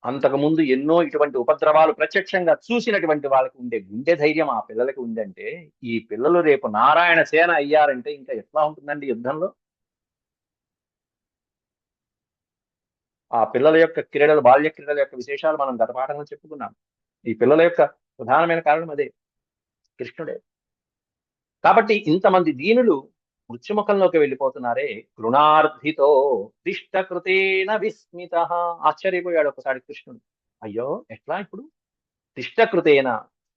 అంతకుముందు ఎన్నో ఇటువంటి ఉపద్రవాలు ప్రత్యక్షంగా చూసినటువంటి వాళ్ళకి ఉండే గుండె ధైర్యం ఆ పిల్లలకి ఉందంటే, ఈ పిల్లలు రేపు నారాయణ సేన అయ్యారంటే ఇంకా ఎట్లా ఉంటుందండి యుద్ధంలో? ఆ పిల్లల యొక్క క్రీడలు, బాల్య క్రీడల యొక్క విశేషాలు మనం గత పాఠంలో చెప్పుకున్నాం. ఈ పిల్లల యొక్క ప్రధానమైన కారణం అదే, కృష్ణుడే. కాబట్టి ఇంతమంది దీనులు మృత్యుముఖంలోకి వెళ్ళిపోతున్నారే. కృణార్థితో తిష్టకృతేన విస్మిత, ఆశ్చర్యపోయాడు ఒకసారి కృష్ణుడు. అయ్యో ఎట్లా ఇప్పుడు? తిష్టకృతేన,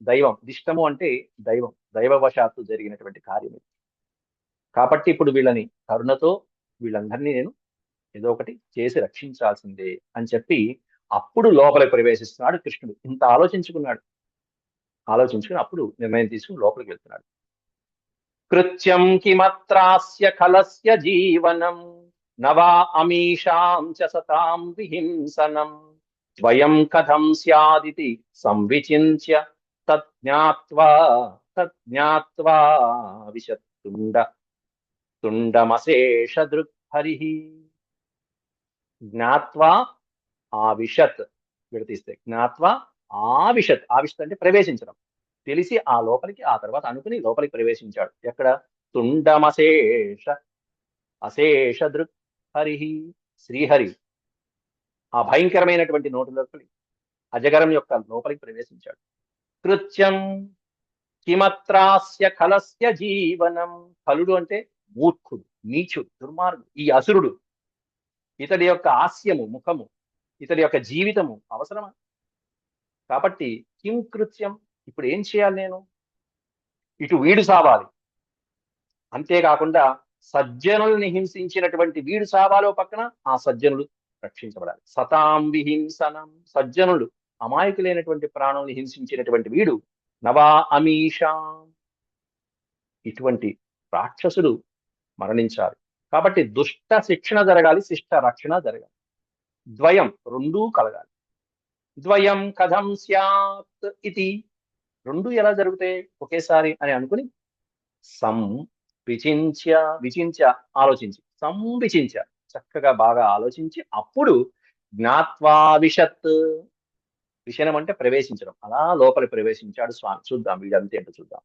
దైవం, దిష్టము అంటే దైవం, దైవవశాత్తు జరిగినటువంటి కార్యం ఇది. కాబట్టి ఇప్పుడు వీళ్ళని కరుణతో వీళ్ళందరినీ నేను ఏదో ఒకటి చేసి రక్షించాల్సిందే అని చెప్పి అప్పుడు లోపలికి ప్రవేశిస్తున్నాడు కృష్ణుడు. ఇంత ఆలోచించుకున్నాడు. ఆలోచించుకుని అప్పుడు నిర్ణయం తీసుకుని లోపలికి వెళ్తున్నాడు. కృత్యం కిమత్రాస్య ఖలస్య జీవనం నవా అమీషాం చ సతాం విహింసనం ద్వయం కథం స్యాదితి సంవిచించ్య తజ్ఞాత్వా తజ్ఞాత్వా విశత్తుండ తుండమశేష దృక్హరి. జ్ఞాత్వా ఆవిశత్, విడతీస్తే జ్ఞాత్వా ఆవిశత్, ఆవిశత్ అంటే ప్రవేశించడం. తెలిసి ఆ లోపలికి, ఆ తర్వాత అనుకుని లోపలికి ప్రవేశించాడు. ఎక్కడ? తుండమశేష అశేష దృక్ హరి, శ్రీహరి ఆ భయంకరమైనటువంటి నోటిలోకి, అజగరం యొక్క లోపలికి ప్రవేశించాడు. కృత్యం కిమత్రాస్య ఖలస్య జీవనం, ఖలుడు అంటే మూర్ఖుడు, నీచుడు, దుర్మార్గుడు, ఈ అసురుడు. ఇతడి యొక్క హాస్యము, ముఖము, ఇతడి యొక్క జీవితము అవసరమా? కాబట్టి కిం కృత్యం, ఇప్పుడు ఏం చేయాలి నేను? ఇటు వీడు సావాలి, అంతేకాకుండా సజ్జనుల్ని హింసించినటువంటి వీడు సావాలో పక్కన ఆ సజ్జనులు రక్షించబడాలి. సతాం విహింసనం, సజ్జనులు అమాయకులైనటువంటి ప్రాణుల్ని హింసించినటువంటి వీడు నవా అమీషా, ఇటువంటి రాక్షసుడు మరణించాలి. కాబట్టి దుష్ట శిక్షణ జరగాలి, శిష్ట రక్షణ జరగాలి. ద్వయం, రెండూ కలగాలి. ద్వయం కథం స్యాత్ ఇది, రెండు ఎలా జరుగుతాయి ఒకేసారి అని అనుకుని విచించ, విచించ ఆలోచించి, సంవిచించ చక్కగా బాగా ఆలోచించి అప్పుడు జ్ఞాత్వా విశత్, విషయం అంటే ప్రవేశించడం, అలా లోపలి ప్రవేశించాడు స్వామి. చూద్దాం వీడంతే ఏంటో చూద్దాం.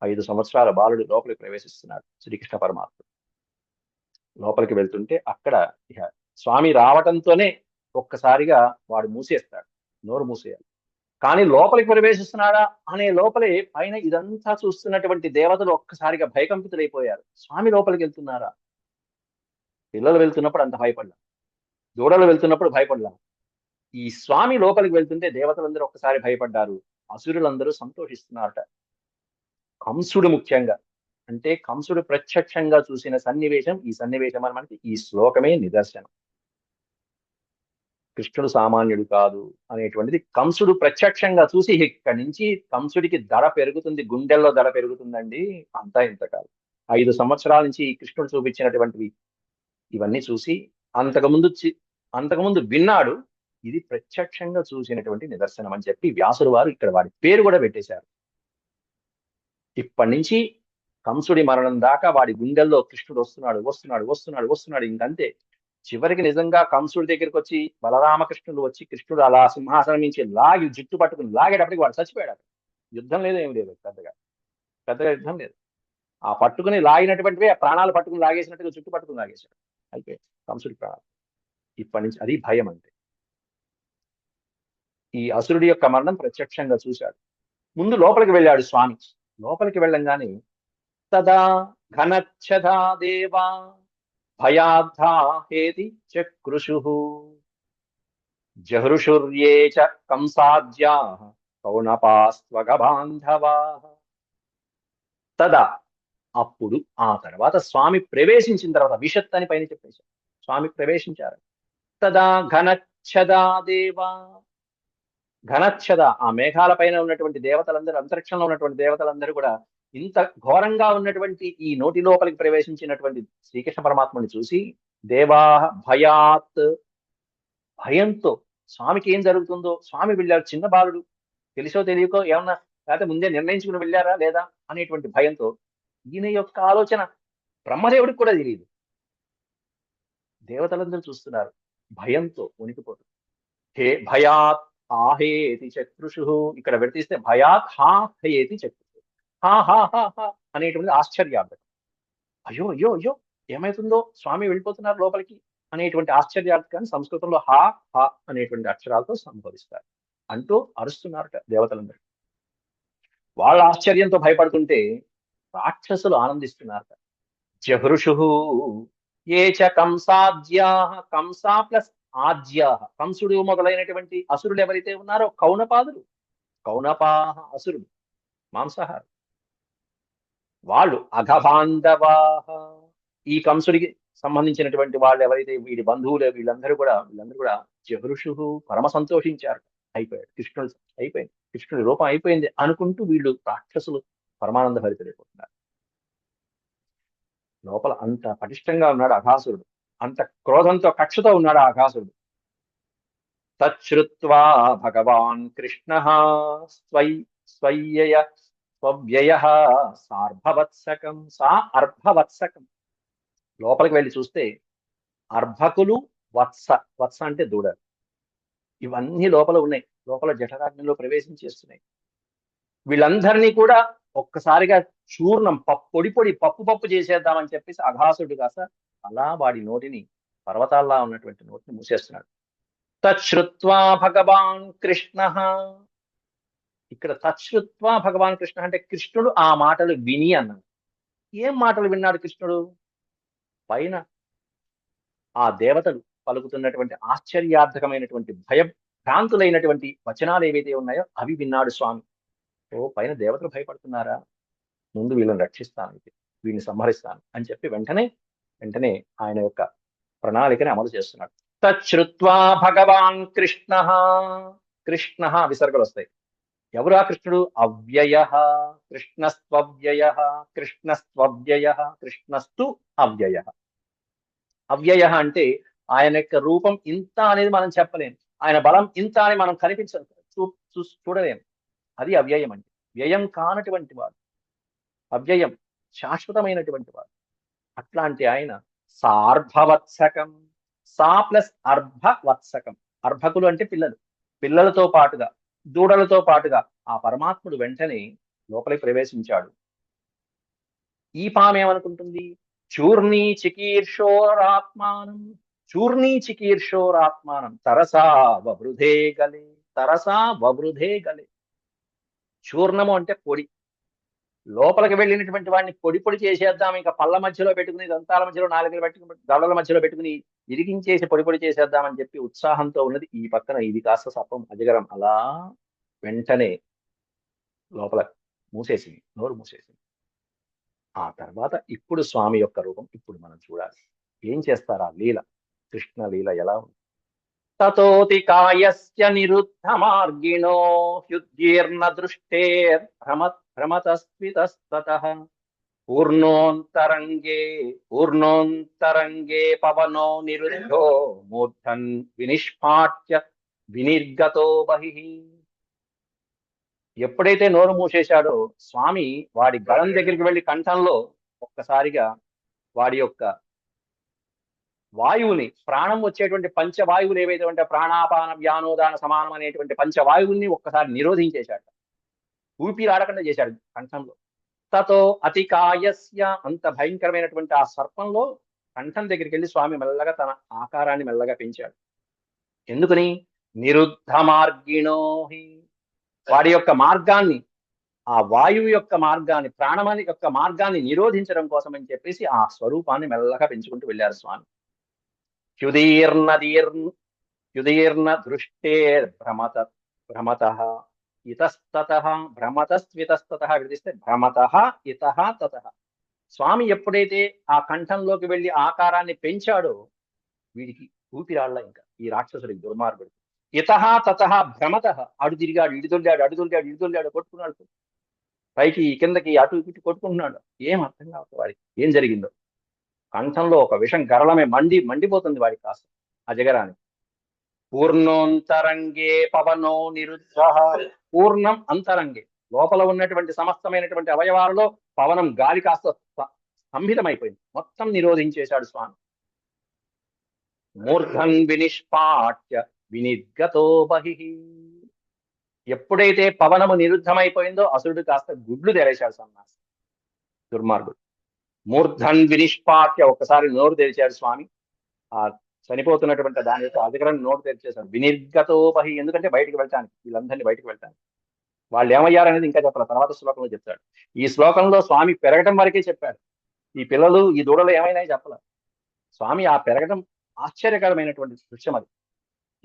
5 సంవత్సరాల బాలుడు లోపలికి ప్రవేశిస్తున్నాడు శ్రీకృష్ణ పరమాత్మ. లోపలికి వెళ్తుంటే అక్కడ ఇక స్వామి రావటంతోనే ఒక్కసారిగా వాడు మూసేస్తాడు, నోరు మూసేయాలి. కానీ లోపలికి ప్రవేశిస్తున్నాడా అనే లోపలే పైన ఇదంతా చూస్తున్నటువంటి దేవతలు ఒక్కసారిగా భయకంపితులైపోయారు. స్వామి లోపలికి వెళ్తున్నారా? పిల్లలు వెళ్తున్నప్పుడు అంత భయపడ్డా, దూడలు వెళ్తున్నప్పుడు భయపడలా. ఈ స్వామి లోపలికి వెళ్తుంటే దేవతలందరూ ఒక్కసారి భయపడ్డారు. అసురులందరూ సంతోషిస్తున్నారట. కంసుడు ముఖ్యంగా. అంటే కంసుడు ప్రత్యక్షంగా చూసిన సన్నివేశం ఈ సన్నివేశం అని మనకి ఈ శ్లోకమే నిదర్శనం. కృష్ణుడు సామాన్యుడు కాదు అనేటువంటిది కంసుడు ప్రత్యక్షంగా చూసి ఇక్కడి నుంచి కంసుడికి దడ పెరుగుతుంది, గుండెల్లో దడ పెరుగుతుందండి. అంతా ఇంత కాదు. 5 సంవత్సరాల నుంచి ఈ కృష్ణుడు చూపించినటువంటివి ఇవన్నీ చూసి అంతకుముందు అంతకుముందు విన్నాడు. ఇది ప్రత్యక్షంగా చూసినటువంటి నిదర్శనం అని చెప్పి వ్యాసుడు వారు ఇక్కడ వాడి పేరు కూడా పెట్టేశారు. ఇప్పటి నుంచి కంసుడి మరణం దాకా వాడి గుండెల్లో కృష్ణుడు వస్తున్నాడు వస్తున్నాడు వస్తున్నాడు వస్తున్నాడు ఇంకంతే. చివరికి నిజంగా కంసుడి దగ్గరికి వచ్చి బలరామకృష్ణుడు వచ్చి కృష్ణుడు అలా సింహాసనం నుంచి లాగి జుట్టు పట్టుకుని లాగేటప్పటికి వాడు చచ్చిపోయాడు. యుద్ధం లేదు, ఏమి లేదు, పెద్దగా పెద్దగా యుద్ధం లేదు. ఆ పట్టుకుని లాగినటువంటివే ప్రాణాలు పట్టుకుని లాగేసినట్టుగా జుట్టు పట్టుకుని లాగేశాడు. అయిపోయి కంసుడి ప్రాణాలు. ఇప్పటి నుంచి అది భయం అంటే. ఈ అసురుడి యొక్క మరణం ప్రత్యక్షంగా చూశాడు. ముందు లోపలికి వెళ్ళాడు స్వామి. లోపలికి వెళ్ళంగానే తదా ఘనచ్చదా దేవా భయాద్ధా హేతి చక్రుషు జహృషుర్యే చ కంసాజ్యా కౌనపాస్త్వగ బాంధవా. తదా అప్పుడు ఆ తర్వాత స్వామి ప్రవేశించిన తర్వాత విషత్ అని పైన చెప్పేశారు. స్వామి ప్రవేశించారు. తదా ఘనచ్చదా దేవా. ఘనచ్చద ఆ మేఘాల పైన ఉన్నటువంటి దేవతలందరూ, అంతరిక్షంలో ఉన్నటువంటి దేవతలందరూ కూడా ఇంత ఘోరంగా ఉన్నటువంటి ఈ నోటి లోపలికి ప్రవేశించినటువంటి శ్రీకృష్ణ పరమాత్మని చూసి దేవా భయాత్, భయంతో స్వామికి ఏం జరుగుతుందో, స్వామి వెళ్ళారు చిన్న బాలుడు, తెలిసో తెలియకో ఏమన్నా లేకపోతే ముందే నిర్ణయించుకుని వెళ్ళారా లేదా అనేటువంటి భయంతో, ఈయన యొక్క ఆలోచన బ్రహ్మదేవుడికి కూడా తెలియదు. దేవతలందరూ చూస్తున్నారు, భయంతో వణికిపోతుంది. హే భయాత్ ఆహేతి చక్రుషు. ఇక్కడ విడతీస్తే భయాత్ హా హయేతి చక్రుషు. హా హా హా హా అనేటువంటి ఆశ్చర్యార్థకం. అయ్యో అయ్యో అయ్యో ఏమైతుందో, స్వామి వెళ్ళిపోతున్నారు లోపలికి అనేటువంటి ఆశ్చర్యార్థకాన్ని సంస్కృతంలో హా హా అనేటువంటి అక్షరాలతో సంబోధిస్తారు. అంటూ అరుస్తున్నారట దేవతలందరూ. వాళ్ళ ఆశ్చర్యంతో భయపడుతుంటే రాక్షసులు ఆనందిస్తున్నారట. జహృషు ఏ చ కంసాజ్యా. కంసా ప్లస్ ఆజ్యా. కంసుడు మొదలైనటువంటి అసురులు ఎవరైతే ఉన్నారో కౌనపాదులు, కౌనపాహ అసురులు, మాంసాహారు, వాళ్ళు అఘబాంధవాహ. ఈ కంసుడికి సంబంధించినటువంటి వాళ్ళు ఎవరైతే వీడి బంధువులు వీళ్ళందరూ కూడా జహృషు పరమ సంతోషించారు. అయిపోయాడు కృష్ణుడు, అయిపోయింది కృష్ణుడి రూపం అయిపోయింది అనుకుంటూ వీళ్ళు రాక్షసులు పరమానంద భరితులైపోతున్నారు. లోపల అంత పటిష్టంగా ఉన్నాడు అఘాసురుడు, అంత క్రోధంతో కక్షతో ఉన్నాడు ఆ అఘాసురుడు. తచ్చుత్వా భగవాన్ కృష్ణ స్వయ్యయ స్వవ్యయ సార్భవత్సకం. సా అర్భవత్సకం. లోపలికి వెళ్ళి చూస్తే అర్భకులు, వత్స, వత్స అంటే దూడలు, ఇవన్నీ లోపల ఉన్నాయి. లోపల జఠరాగ్నిలో ప్రవేశించేస్తున్నాయి. వీళ్ళందరినీ కూడా ఒక్కసారిగా చూర్ణం పొడి పొడి పప్పు చేసేద్దామని చెప్పేసి అఘాసుడు కాస్త అలా వాడి నోటిని, పర్వతాల్లా ఉన్నటువంటి నోటిని మూసేస్తున్నాడు. తచ్చుత్వా భగవాన్ కృష్ణ. ఇక్కడ తచ్చుత్వా భగవాన్ కృష్ణ అంటే కృష్ణుడు ఆ మాటలు విని అన్నాడు. ఏం మాటలు విన్నాడు కృష్ణుడు? పైన ఆ దేవతలు పలుకుతున్నటువంటి ఆశ్చర్యార్థకమైనటువంటి భయభ్రాంతులైనటువంటి వచనాలు ఏవైతే ఉన్నాయో అవి విన్నాడు స్వామి. ఓ పైన దేవతలు భయపడుతున్నారా, ముందు వీళ్ళని రక్షిస్తాను, వీళ్ళని సంహరిస్తాను అని చెప్పి వెంటనే ఆయన యొక్క ప్రణాళికని అమలు చేస్తున్నాడు. తచ్చుత్వా భగవాన్ కృష్ణ. కృష్ణ విసర్గలు వస్తాయి. ఎవరు ఆ కృష్ణుడు? అవ్యయ. కృష్ణస్త్వవ్యయ, కృష్ణస్త్వవ్యయ, కృష్ణస్తు అవ్యయ. అవ్యయ అంటే ఆయన యొక్క రూపం ఇంత అనేది మనం చెప్పలేము, ఆయన బలం ఇంత అని మనం చూడలేము. అది అవ్యయం అంటే. వ్యయం కానటువంటి వాడు, అవ్యయం, శాశ్వతమైనటువంటి వాడు. అట్లాంటి ఆయన సార్భవత్సకం. సా ప్లస్ అర్భవత్సకం. అర్భకులు అంటే పిల్లలు, పిల్లలతో పాటుగా దూడలతో పాటుగా ఆ పరమాత్ముడు వెంటనే లోపలికి ప్రవేశించాడు. ఈ పామేమనుకుంటుంది? చూర్ణీ చికీర్షోరాత్మానం. చూర్ణీ చికీర్షోరాత్మానం తరసా వవృధే గలే. తరసా వవృధే గలే. చూర్ణము అంటే పొడి, లోపలికి వెళ్ళినటువంటి వాడిని పొడి పొడి చేసేద్దాం, ఇంకా పళ్ళ మధ్యలో పెట్టుకుని, దంతాల మధ్యలో, నాలుకలు పెట్టుకుని, దవడల మధ్యలో పెట్టుకుని ఇరిగించేసి పొడి పొడి చేసేద్దామని చెప్పి ఉత్సాహంతో ఉన్నది. ఈ పక్కన ఇది కాస్త సర్పం అజగరం అలా వెంటనే లోపల మూసేసింది, నోరు మూసేసింది. ఆ తర్వాత ఇప్పుడు స్వామి యొక్క రూపం ఇప్పుడు మనం చూడాలి. ఏం చేస్తారా లీల, కృష్ణ లీల ఎలా ఉంది. తతోతి కాయస్య నిరుద్ధ మార్గిణో హ్యుద్గీర్ణ దృష్టేర్ భ్రమతస్వితస్తతః పూర్ణోంతరంగే పూర్ణోంతరంగే పవనో నిరుద్ధో మూర్ధన్ వినిష్పాట్య వినిర్గతో బహిః. ఎప్పుడైతే నోరు మూసేశాడో స్వామి వాడి గళం దగ్గరికి వెళ్ళి కంఠంలో ఒక్కసారిగా వాడి యొక్క వాయువుని, ప్రాణం వచ్చేటువంటి పంచవాయువులు ఏవైతే ఉంటే ప్రాణాపాన వ్యానోదాన సమానం అనేటువంటి పంచవాయువుల్ని ఒక్కసారి నిరోధించేశాడు, ఊపిరి ఆడకుండా చేశాడు కంఠంలో. తతో అతికాయస్య, అంత భయంకరమైనటువంటి ఆ సర్పంలో కంఠం దగ్గరికి వెళ్ళి స్వామి మెల్లగా తన ఆకారాన్ని మెల్లగా పెంచాడు. ఎందుకని? నిరుద్ధ మార్గిణోహి, వాడి యొక్క మార్గాన్ని, ఆ వాయువు యొక్క మార్గాన్ని, ప్రాణమాని యొక్క మార్గాన్ని నిరోధించడం కోసం అని చెప్పేసి ఆ స్వరూపాన్ని మెల్లగా పెంచుకుంటూ వెళ్ళారు స్వామి. హ్యుదీర్ణ దృష్టేర్ భ్రమతః ఇతస్తతః భ్రమతస్వితస్తతః విడిస్తే భ్రమతః ఇతః తతః. స్వామి ఎప్పుడైతే ఆ కంఠంలోకి వెళ్ళి ఆకారాన్ని పెంచాడో వీడికి ఊపిరాళ్ళ, ఇంకా ఈ రాక్షసుడికి, దుర్మార్గుడు. ఇతః తతః భ్రమతః, అడు తిరిగాడు, ఇటు దొల్లాడు, అడు దొల్లాడు, ఇటు దొల్లాడు, కొట్టుకున్నాడు, పైకి కిందకి అటు ఇటు కొట్టుకుంటున్నాడు. ఏం అర్థం కావట్లేదు వాడికి ఏం జరిగిందో. కంఠంలో ఒక విషం గరళమే మండిపోతుంది వాడికి కాస్త అజగరానికి. పూర్ణోంతరంగే పవనో నిరుద్ధ, పూర్ణం అంతరంగే, లోపల ఉన్నటువంటి సమస్తమైనటువంటి అవయవాలలో పవనం, గాలి కాస్త స్తంభితమైపోయింది, మొత్తం నిరోధించేశాడు స్వామి. మూర్ధన్ వినిష్పాట్య వినిర్గతో బహిః. ఎప్పుడైతే పవనము నిరుద్ధమైపోయిందో అసురుడు కాస్త గుడ్లు తెరేశాడు సన్నాసి, దుర్మార్గుడు. మూర్ధన్ వినిష్పాట్య, ఒక్కసారి నోరు తెరిచాడు స్వామి. ఆ చనిపోతున్నటువంటి దాని యొక్క అధికరణ నోటు తెరిచేశాడు. వినిర్గతో బహిః, ఎందుకంటే బయటికి వెళ్ళటానికి, వీళ్ళందరినీ బయటికి వెళ్ళటానికి. వాళ్ళు ఏమయ్యారనేది ఇంకా చెప్పాలి, తర్వాత శ్లోకంలో చెప్తాడు. ఈ శ్లోకంలో స్వామి పెరగటం వరకే చెప్పాడు. ఈ పిల్లలు, ఈ దూడలు ఏమైనా చెప్పాల. స్వామి ఆ పెరగటం ఆశ్చర్యకరమైనటువంటి దృశ్యం అది.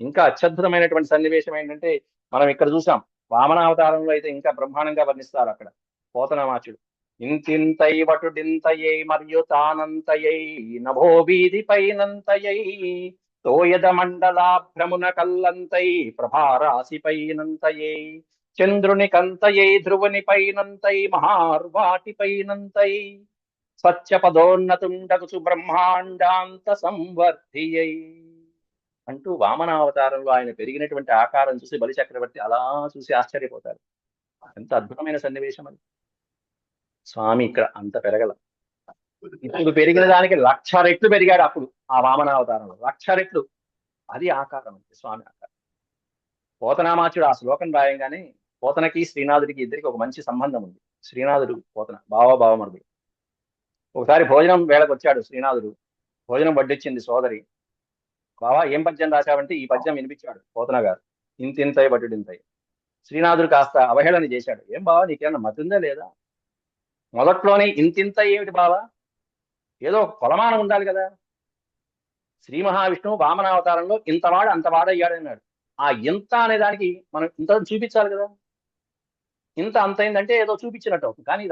ఇంకా అత్యద్భుతమైనటువంటి సన్నివేశం ఏంటంటే, మనం ఇక్కడ చూసాం, వామనావతారంలో అయితే ఇంకా బ్రహ్మాండంగా వర్ణిస్తారు అక్కడ పోతనామాచుడు. ఇంతింతై వటుడింతయై మరియు తానంతయై నభో వీధి పైనంతయై తోయద మండలాభ్రమున కల్లంతై ప్రభారాశి పైనంతయై చంద్రుని కంతయై ధ్రువుని పైనంతై మహార్వాటి పైనంతై సత్యపదోన్నతుండకు బ్రహ్మాండాంత సంవర్ధియై అంటూ వామనావతారంలో ఆయన పెరిగినటువంటి ఆకారం చూసి బలి చక్రవర్తి అలా చూసి ఆశ్చర్యపోతారు. ఎంత అద్భుతమైన సన్నివేశం అది. స్వామి ఇక్కడ అంత పెరగల, ఇప్పుడు పెరిగిన దానికి 1,00,000 రెట్లు పెరిగాడు అప్పుడు ఆ వామనావతారంలో, 1,00,000 రెట్లు. అది ఆకారం అంటే స్వామి ఆకారం. పోతనామాచుడు ఆ శ్లోకం రాయంగానే పోతనకి శ్రీనాథుడికి ఇద్దరికి ఒక మంచి సంబంధం ఉంది. శ్రీనాథుడు పోతన బావమరుదుడు. ఒకసారి భోజనం వేళకు వచ్చాడు శ్రీనాథుడు, భోజనం వడ్డించింది సోదరి. బావా ఏం పద్యం రాశావంటే ఈ పద్యం వినిపించాడు పోతన గారు. ఇంతింతై బటుడింతై. శ్రీనాథుడు కాస్త అవహేళన చేశాడు. ఏం బావా నీకేమన్నా మతుందా లేదా? మొదట్లోనే ఇంతింత ఏమిటి బావా, ఏదో ఒక కొలమానం ఉండాలి కదా. శ్రీ మహావిష్ణువు వామనావతారంలో ఇంతవాడు అంతవాడు అయ్యాడన్నాడు. ఆ ఇంత అనే దానికి మనం ఇంత చూపించాలి కదా. ఇంత అంతైందంటే ఏదో చూపించినట్టు అవుతుంది. కానీ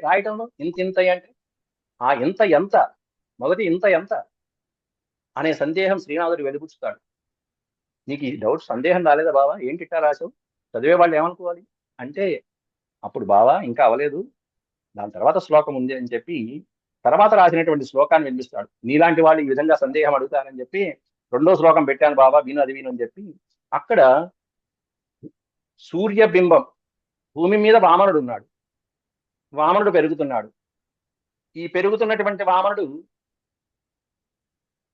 రాయటంలో ఇంత అంటే ఆ ఇంత ఎంత, మొదటి ఇంత ఎంత అనే సందేహం శ్రీనాథుడు వెలిపుచ్చుతాడు. నీకు ఈ డౌట్, సందేహం రాలేదా బావా, ఏంటిట్టా రాశావు, చదివే వాళ్ళు ఏమనుకోవాలి అంటే, అప్పుడు బావా ఇంకా అవలేదు, దాని తర్వాత శ్లోకం ఉంది అని చెప్పి తర్వాత రాసినటువంటి శ్లోకాన్ని వినిపిస్తాడు. నీలాంటి వాళ్ళు ఈ విధంగా సందేహం అడుగుతారని చెప్పి 2వ శ్లోకం పెట్టాను బాబా, విను అది విను అని చెప్పి. అక్కడ సూర్యబింబం, భూమి మీద వామనుడు ఉన్నాడు, వామనుడు పెరుగుతున్నాడు. ఈ పెరుగుతున్నటువంటి వామనుడు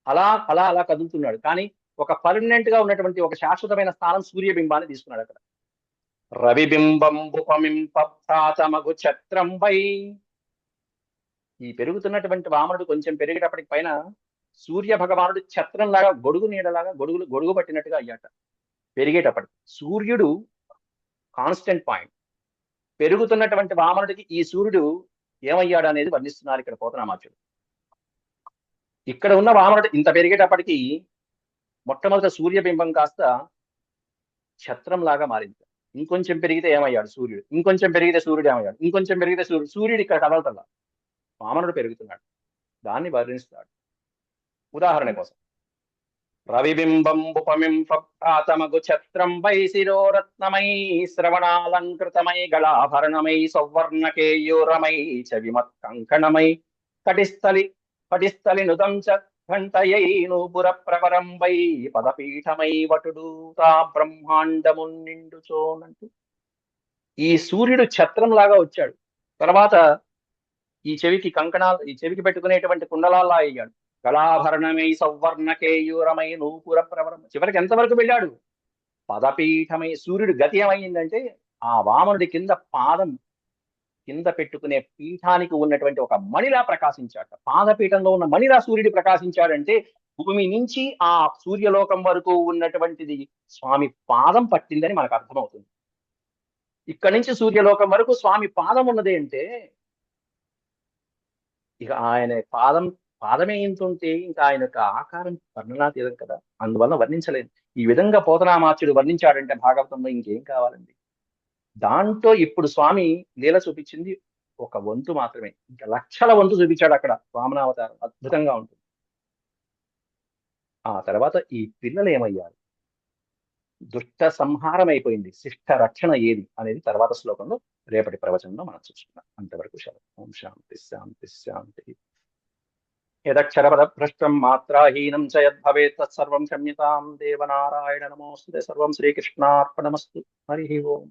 అలా అలా అలా కదులుతున్నాడు. కానీ ఒక పర్మనెంట్ గా ఉన్నటువంటి ఒక శాశ్వతమైన స్థానం సూర్యబింబాన్ని తీసుకున్నాడు అక్కడ. రవిబింబంబుపమింపమగు ఛత్రంపై, ఈ పెరుగుతున్నటువంటి వామనుడు కొంచెం పెరిగేటప్పటికి పైన సూర్య భగవానుడు ఛత్రంలాగా, గొడుగు నీడలాగా, గొడుగు పట్టినట్టుగా అయ్యాట పెరిగేటప్పటికి. సూర్యుడు కాన్స్టెంట్ పాయింట్, పెరుగుతున్నటువంటి వామనుడికి ఈ సూర్యుడు ఏమయ్యాడు అనేది వర్ణిస్తున్నారు ఇక్కడ పోతనామాచుడు. ఇక్కడ ఉన్న వామనుడు ఇంత పెరిగేటప్పటికీ మొట్టమొదట సూర్యబింబం కాస్త ఛత్రం లాగా మారింది. ఇంకొంచెం పెరిగితే ఏమయ్యాడు సూర్యుడు, ఇంకొంచెం పెరిగితే సూర్యుడు ఏమయ్యాడు, ఇంకొంచెం పెరిగితే సూర్యుడు ఇక్కడ కదలతల్లా, వామనుడు పెరుగుతున్నాడు. దాన్ని వర్ణిస్తాడు. ఉదాహరణ కోసం, రవిబింబంబుపమింఫాతమగు ఛత్రం వై శిరోరత్నమై శ్రవణాలంకృతమై గళాభరణమై సౌవర్ణకేయూరమై చవిమత్ కంకణమై కటిస్థలి నుదం చ ఘంటయై నూపుర ప్రవరం వై పదపీఠమై వటుడు తా బ్రహ్మాండమున్ నిండుచోనంటూ ఈ సూర్యుడు ఛత్రం లాగా వచ్చాడు. తర్వాత ఈ చెవికి పెట్టుకునేటువంటి కుండలాల్లా అయ్యాడు. కళాభరణమై సౌవర్ణకేయూరమై నూపుర ప్రవరం, చివరికి ఎంతవరకు వెళ్ళాడు? పదపీఠమై. సూర్యుడు గతి ఏమైందంటే ఆ వామనుడి పాదం కింద పెట్టుకునే పీఠానికి ఉన్నటువంటి ఒక మణిలా ప్రకాశించాడు. పాదపీఠంలో ఉన్న మణిలా సూర్యుడు ప్రకాశించాడంటే భూమి నుంచి ఆ సూర్యలోకం వరకు ఉన్నటువంటిది స్వామి పాదం పట్టిందని మనకు అర్థమవుతుంది. ఇక్కడి నుంచి సూర్యలోకం వరకు స్వామి పాదం ఉన్నది అంటే ఇక ఆయన పాదమే ఇంత ఉంటే ఇంకా ఆయన యొక్క ఆకారం వర్ణనాతీతం కదా, అందువల్ల వర్ణించలేదు. ఈ విధంగా పోతనామాచ్యుడు వర్ణించాడంటే భాగవతంలో ఇంకేం కావాలండి. దాంట్లో ఇప్పుడు స్వామి లీల చూపించింది ఒక వంతు మాత్రమే, ఇంకా లక్షల వంతు చూపించాడు అక్కడ వామనావతారం. అద్భుతంగా ఉంటుంది. ఆ తర్వాత ఈ పిల్లలు ఏమయ్యారు, దుష్ట సంహారం అయిపోయింది, శిష్ట రక్షణ ఏది అనేది తర్వాత శ్లోకంలో రేపటి ప్రవచనంలో మనం చూసుకున్నాం. అంతవరకు సెలవు. ఓం శాంతి శాంతి శాంతి. యదక్షరపద భ్రష్టం మాత్రాహీనం చ యద్భవేత్ తత్సర్వం క్షమ్యతాం దేవనారాయణ నమోస్తుతే. సర్వం శ్రీకృష్ణార్పణమస్తు. హరి ఓం.